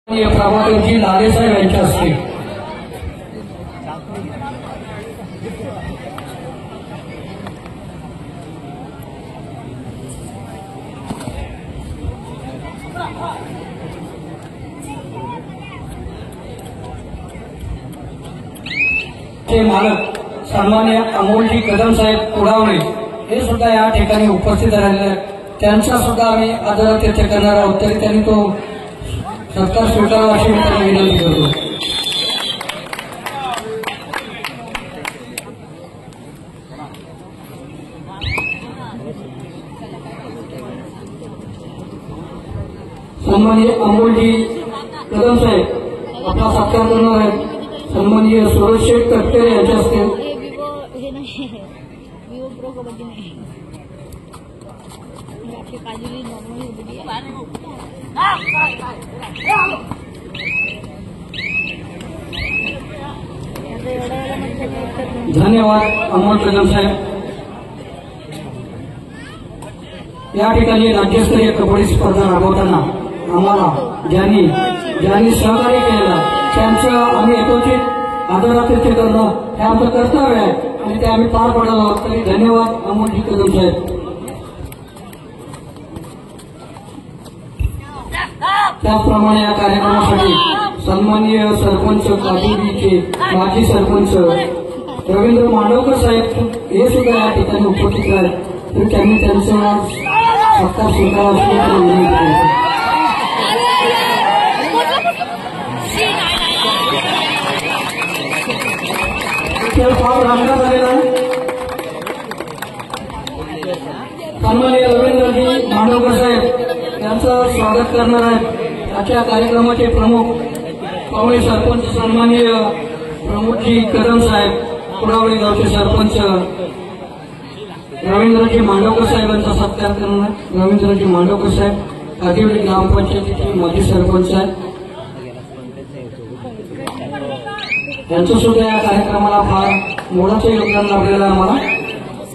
प्रभाकरजी लालेसाहेब यांच्या हस्ते चे मालक सन्माननीय अमोलजी कदम साहेब पुढावणे हे सुद्धा या ठिकाणी उपस्थित राहिलेले आहेत। त्यांचा सुद्धा आम्ही आदरातिथ्य करणार आहोत, तरी त्यांनी तो सत्कार स्वीकारावा अशी मी त्यांना विनंती करतो। सन्माननीय अमोलजी कदम साहेब आपला सत्कार करणार आहेत। सन्माननीय सुरेश तटकरे यांच्या हस्ते धन्यवाद अमोल कदम साहेब। या ठिकाणी राज्यस्तरीय कबड्डी स्पर्धा राबवताना आम्हाला ज्यांनी सहकार्य केलं त्यांचं आम्ही यथोचित आदरातिथ्य करणं हे आमचं कर्तव्य आहे आणि ते आम्ही पार पडलो आहोत। तरी धन्यवाद अमोलजी कदम साहेब। त्याचप्रमाणे या कार्यक्रमासाठी सन्माननीय सरपंच काजूरीचे माजी सरपंच रवींद्र मांडवकर साहेब हे सुद्धा या ठिकाणी उपस्थित आहेत, तर त्यांनी त्यांचा सत्कार स्वीकारावा अशी विनंती करतो। फार रंगण्यात आलेला आहे। सन्माननीय रवींद्रजी मांडवकर साहेब यांचं स्वागत करणार आहेत। आजच्या कार्यक्रमाचे प्रमुख पाहुणे सरपंच सन्माननीय प्रमोदजी कदम साहेब पुढावळी गावचे सरपंच रवींद्रजी मांडवकर साहेबांचा सत्कार करणार। रवींद्रजी मांडवकर साहेब कादिवली ग्रामपंचायतीचे माजी सरपंच आहेत, यांचं सुद्धा या कार्यक्रमाला फार मोलाचं योगदान लाभलेलं आहे आम्हाला।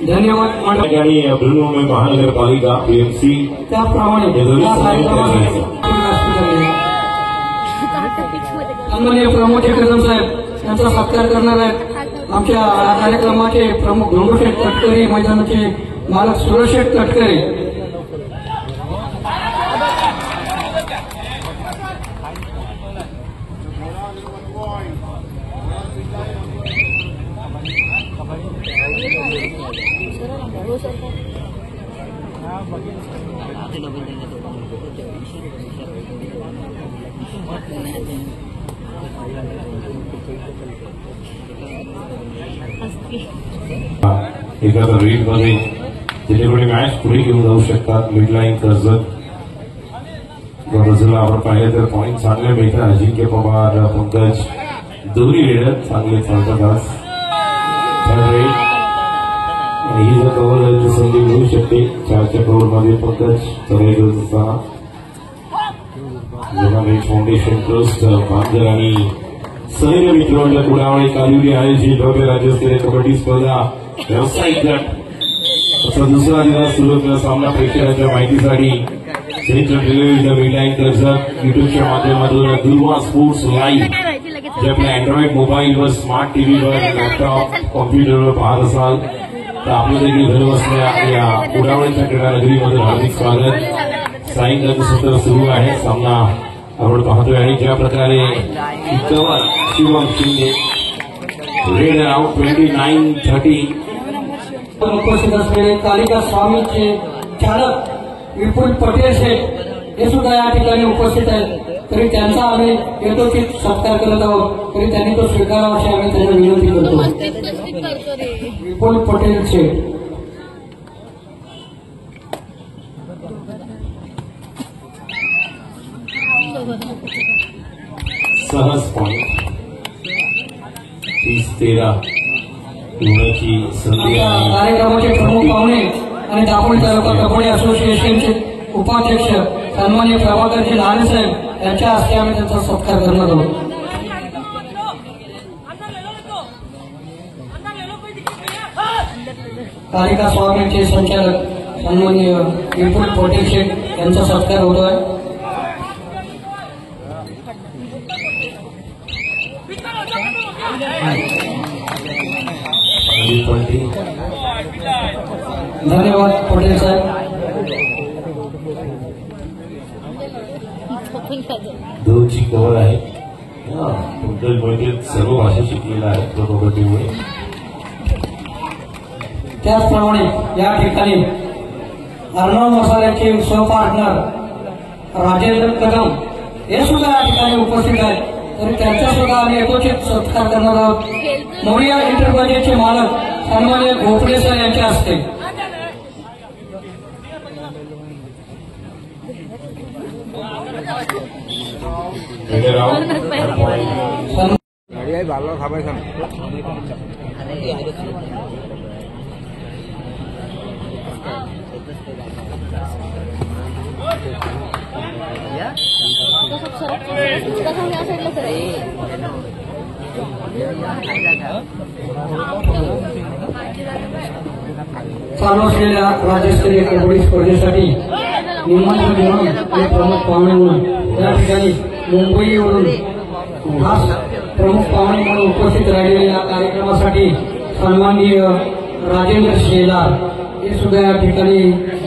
धन्यवाद मांडवकर महानगरपालिका पीएमसी त्याप्रमाणे सन्माननीय प्रमोदजी कदम साहेब यांचा सत्कार करणार आहेत। आमच्या कार्यक्रमाचे प्रमुख धोंडूशेठ तटकरे, मैदानाचे मालक सुरेशेठ तटकरे, एखादा रीड मध्ये जेणेकरून मॅच पुढे घेऊन जाऊ शकतात। मिडलाईन कर्जत बाजूला आपण पाहिलं तर पॉईंट चांगले मिळतात। अजिंक्य पवार, पंकज दोन्ही रेडर चांगले चालतात आज। ही जर कव्हर झाली तर संधी मिळू शकते। 4च्या कव्हरमध्ये पंकज चांगले करत असताना जगामेश फाउंडेशन ट्रस्ट भांगर आणि सहयोग मित्रमंडळ पुढावळी कालिवली आयोजित भव्य राज्यस्तरीय कबड्डी स्पर्धा व्यावसायिक गट असा दुसरा दिवस सुरू होता। सामना प्रेक्षकांच्या माहितीसाठी मिडलाईन कर्जत युट्यूबच्या माध्यमातून दुर्वा स्पोर्ट्स लाईव्ह जे आपल्या अँड्रॉइड मोबाईलवर, स्मार्ट टीव्हीवर, लॅपटॉप, कॉम्प्युटरवर पाहत असाल तर आपलं देखील घर बसल्या या पुढावळीच्या क्रीडा नगरीमध्ये हार्दिक स्वागत। सायंकाळचं सत्र सुरू आहे। सामना आपण पाहतोय आणि ज्या प्रकारे cover Shivam Shinde red out 29-30 उपस्थित असलेले कालिका स्वामीचे चालक विपुल पटेल साहेब हे सुद्धा या ठिकाणी उपस्थित आहेत, तरी त्यांचा आम्ही यथोचित सत्कार करत आहोत, तरी त्यांनी तो स्वीकारावा अशी आम्ही त्यांना विनंती करतो। विपुल पटेल साहेब सहज पॉइंट 30-13 होण्याची संधी आहे। कार्यक्रमाचे प्रमुख पाहुणे आणि दापोली तालुका कबड्डी असोसिएशनचे उपाध्यक्ष सन्माननीय प्रभाकरजी लालेसाहेब यांच्या हस्ते आम्ही त्यांचा सत्कार करणार आहोत। कालिका स्वामीचे संचालक सन्माननीय विपुल पटेल शेठ यांचा सत्कार होतोय। धन्यवाद पटेल साहेब. दोनची कव्हर आहे. टोटल सर्व भाषा शिकलेला आहे तो कबड्डीमुळे. त्याचप्रमाणे या ठिकाणी अर्णव मसाल्याचे सहपार्टनर राजेंद्र कदम हे सुद्धा या ठिकाणी उपस्थित आहेत. तरी त्यांचा सुद्धा आम्ही यथोचित सत्कार करणार आहोत. मोरिया एंटरप्राइजेसचे मालक सन्माननीय भोपळे सर यांच्या हस्ते. चालू असलेल्या राज्यस्तरीय कबड्डी स्पर्धेसाठी निमंत्रण देऊन आणि प्रमुख पाहुणे म्हणून या ठिकाणी मुंबईवरून खास प्रमुख पाहुणे म्हणून उपस्थित राहिलेल्या या कार्यक्रमासाठी सन्माननीय राजेंद्र शेलार हे सुद्धा या ठिकाणी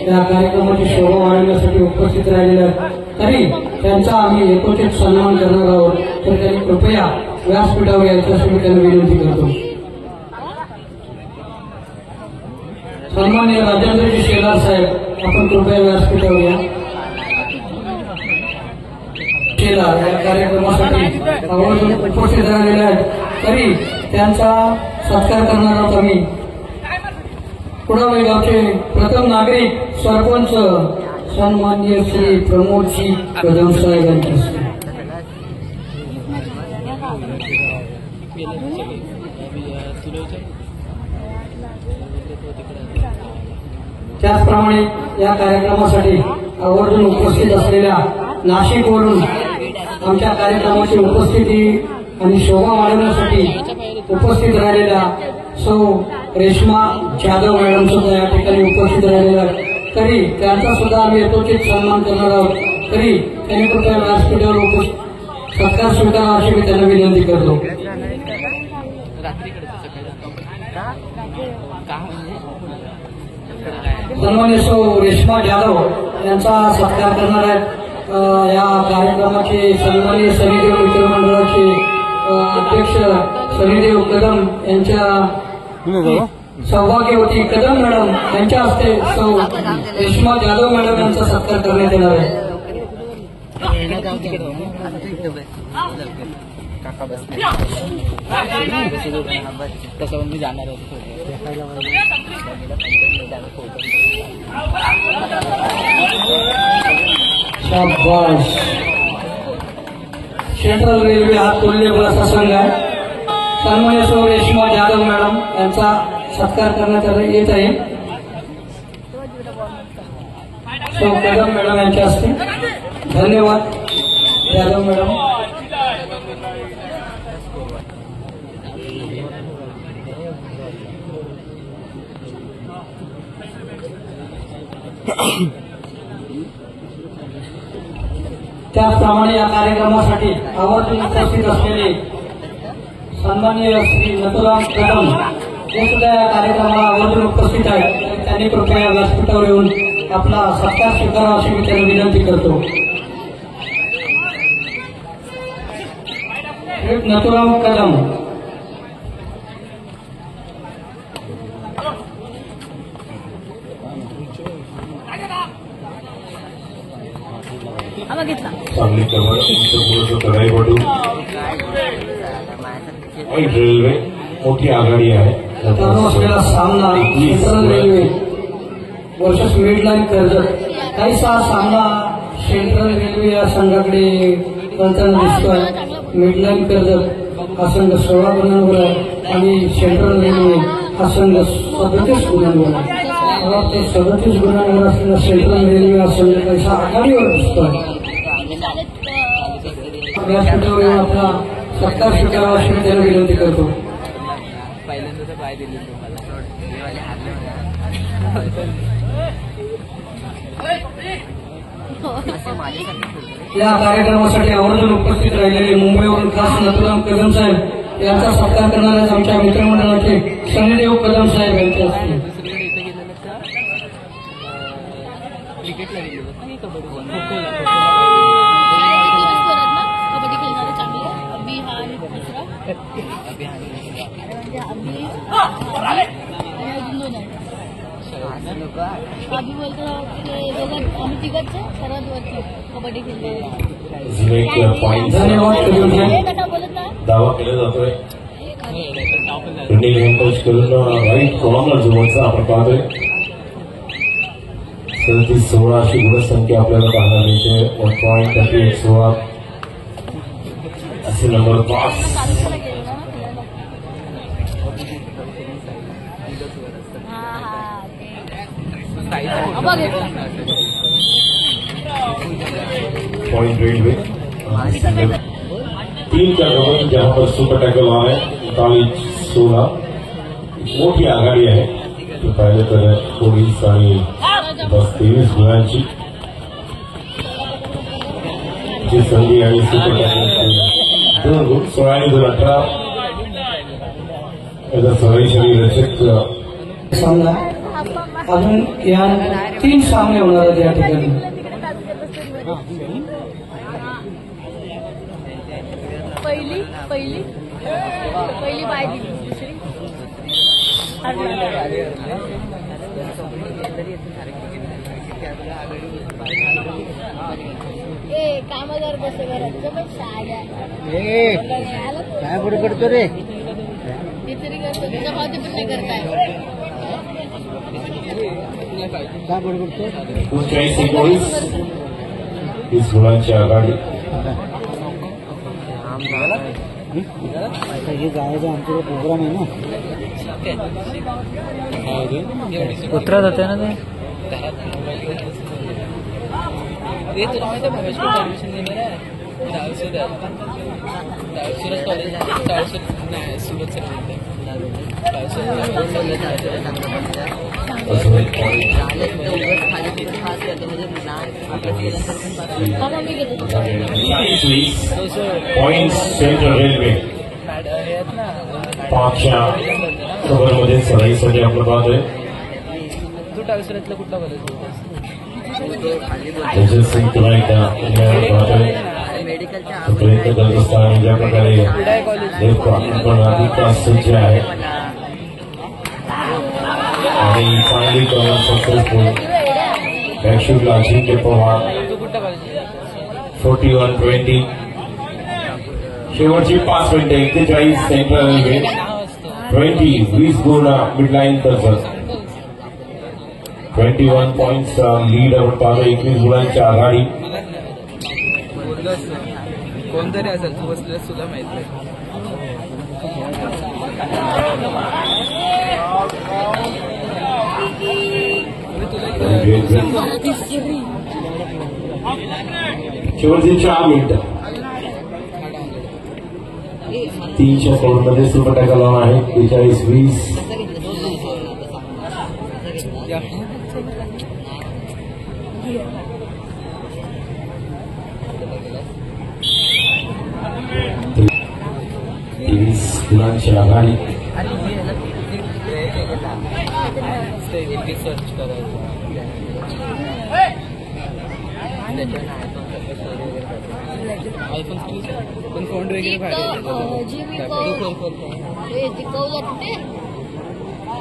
या कार्यक्रमाची शोभा वाढवण्यासाठी उपस्थित राहिलेले आहेत. तरी त्यांचा आम्ही यथोचित सन्मान करणार आहोत. तर त्यांनी कृपया व्यासपीठावर याच्यासाठी त्यांना विनंती करतो. सन्माननीय राजेंद्रजी शेलार साहेब, आपण कृपया व्यासपीठावर या. शेलार या कार्यक्रमासाठी आवर्जून उपस्थित राहिलेले आहेत. तरी त्यांचा सत्कार करणार आहोत आम्ही. कुडावळे गावचे प्रथम नागरिक सरपंच सन्माननीय श्री प्रमोदजी कदम साहेब यांच्या हस्ते. त्याचप्रमाणे या कार्यक्रमासाठी आवर्जून उपस्थित असलेल्या नाशिकवरून आमच्या कार्यक्रमाची उपस्थिती आणि शोभा वाढवण्यासाठी उपस्थित राहिलेल्या सौ रेश्मा जाधव मॅडम सुद्धा या ठिकाणी उपस्थित राहिलेल्या. तरी त्यांचा सुद्धा आम्ही यथोचित सन्मान करणार आहोत. तरी त्यांनी कृपया व्यासपीठावर सत्कार स्वीकारा अशी मी त्यांना विनंती करतो. सन्माननीय सौ रेश्मा जाधव यांचा सत्कार करणार आहेत. या कार्यक्रमाचे सन्माननीय सनीदेव मित्रमंडळाचे अध्यक्ष सनीदेव कदम यांच्या सौभाग्यवती कदम मॅडम यांच्या हस्ते सौ रेश्मा जाधव मॅडम यांचा सत्कार करण्यात येणार आहे. शाबाश. सेंट्रल रेल्वे हा तुल्यबळ असा संघ आहे. सन्माननीय सौ रेश्मा जाधव मॅडम यांचा सत्कार करण्यात येत आहे. सौ कदम मॅडम यांच्या हस्ते. धन्यवाद जाधव मॅडम. त्याचप्रमाणे या कार्यक्रमासाठी आवर्जून उपस्थित असलेले सन्माननीय श्री नथुराम कदम हे सुद्धा या कार्यक्रमाला आवर्जून उपस्थित आहेत. त्यांनी कृपया व्यासपीठावर येऊन आपला सत्कार स्वीकारावा अशी मी त्यांना विनंती करतो. नथुराम कदम. चांगली कबड्डी रेल्वे मोठी आघाडी आहे. चालू असलेला सामना सेंट्रल रेल्वे वर्सेस मिडलाईन कर्जत. काहीसा सामना सेंट्रल रेल्वे या संघाकडे करताना दिसतोय. मिडलाईन कर्जत हा संघ 16 गुणांवर आहे आणि सेंट्रल रेल्वे हा संघ 37 गुणांवर आहे. मला ते 37 गुणांवर असलेला सेंट्रल रेल्वे हा संघ काहीसा आघाडीवर दिसतोय. व्यासपीठावर आपला सत्कार स्वीकारावा अशी मी त्यांना विनंती करतो. या कार्यक्रमासाठी आवर्जून उपस्थित राहिलेले मुंबईवरून खास नथुराम कदम साहेब यांचा सत्कार करणाऱ्या आमच्या मित्रमंडळाचे शनिदेव कदम साहेब यांचे असतील. आम्ही बोलतो आम्ही तिघच सर्वात वरती कबड्डी खेळले. दावा केला जातोय राईट कॉर्नर जोडचा आपण पाहतोय. 16 अशी गुणसंख्या आपल्याला पाहायला मिळते. 1.38 असे नंबर 5. पॉइंट रेलवे 3 का गमन जहां पर सुपर टैकल आ है 41-16 मोठी आघाडी आहे. तो पाहिलं तर 24 आणि 23 गुणांची जी संधी आणि सुपर टॅकल 2 गुण 16 आणि 2-18 याचा सवयीशाली रचक सामना अजून या 3 सामने होणार आहेत या ठिकाणी. पहिली बाय दिली दुसरी कामगार बसे घरात पण काय बरं पडतो रे काहीतरी करतो तुझ्या भावती पण नाही करताय. काय बरं पडतो 20 गुणांची आघाडी. हे जायचं आमच्याकडे प्रोग्राम आहे ना. कुत्रा जाते ना ते तुला माहिती आहे भवेश कुठे ऍडमिशन घेणार आहे. सुरत कॉलेज नाही Surat sir point central railway 5च्या खबरमध्ये सराईसाठी आपलं पाहतोय. तू टाळसुरातलं कुठला कॉलेज सिंग तुला एकदा पाहतोय प्रयत्न करत असताना ज्या प्रकारे आपण अधिक सज्ज आहे आणि चांगली करून सक्सेसफुल बॅकशूटला अजिंक्य पवार 41-20 शेवटची 5 मिनिटे 41 सेंट्रल रेल्वे 20 गुण मिडलाईन कर्जत 21 पॉइंट्स लीड आपण पाहतो. 21 गुणांच्या आघाडी. कोणतरी असेल तू बसलेलं सुद्धा माहित नाही. शेवटची 4 मिनिटं 3च्या कोडमध्ये सुपर टॅकल ऑन आहे. 43-20 गुणांची आघाडी. सर्च करायचं पण फोन वगैरे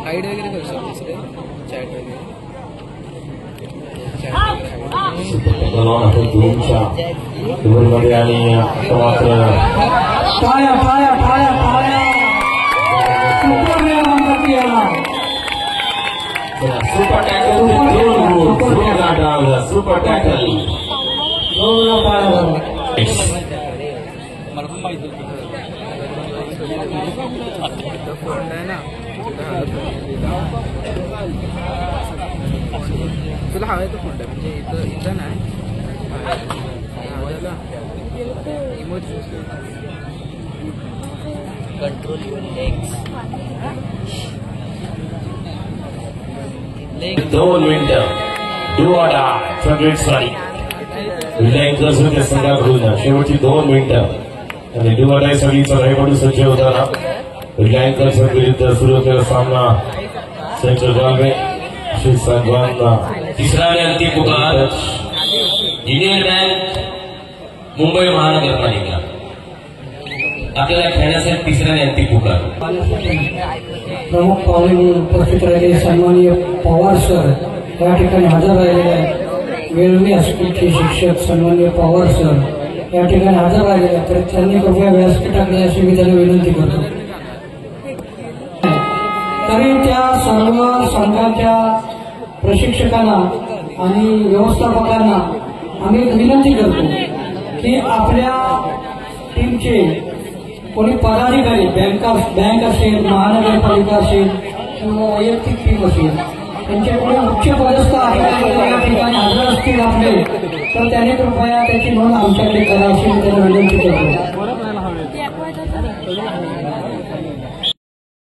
हाईड वगैरे करू शकतो चॅट वगैरे. आपण 2च्या मध्ये आणि आता मात्र टाळ्या टाळ्या टाळ्या टाळ्या सुपर टॅकल सुपर टॅकल मला पण माहिती फोन आहे ना तुला हवाय तो फोन म्हणजे इथं नाही कंट्रोल युअर लेग्स 2 मिनिटं. Do or die. Frederick Sari. Reliance त्या संघाकडून शेवटची 2 मिनिटं आणि दुवाटाई सगळीचा रायकडून सज्ज होताना रिलायन्स विरुद्ध सुरू असलेला सामना सेंट्रल रेल्वे तिसरा आणि अंतिम पुकार युनियन बँक मुंबई महानगरपालिका आपल्याला खेळण्यासाठी तिसरा आणि अंतिम पुकार. प्रमुख पाहुणे म्हणून उपस्थित राहिले सन्माननीय पवार सर या ठिकाणी हजर राहिलेले आहेत. वेळवी हायस्कूलचे शिक्षक सन्माननीय पवार सर या ठिकाणी हजर राहिलेले आहेत. तर त्यांनी कृपया व्यासपीठाकडे अशी मी त्यांना विनंती करतो. तरी त्या सर्व संघाच्या प्रशिक्षकांना आणि व्यवस्थापकांना आम्ही विनंती करतो की आपल्या टीमचे कोणी पदाधिकारी बँक असेल, महानगरपालिका असेल किंवा वैयक्तिक टीम असेल त्यांचे कोणी उच्च पदस्थ अधिकारी या ठिकाणी हजर असतील आपले तर त्याने कृपया त्याची नोंद आमच्याकडे करा अशी मी त्यांना विनंती करतो.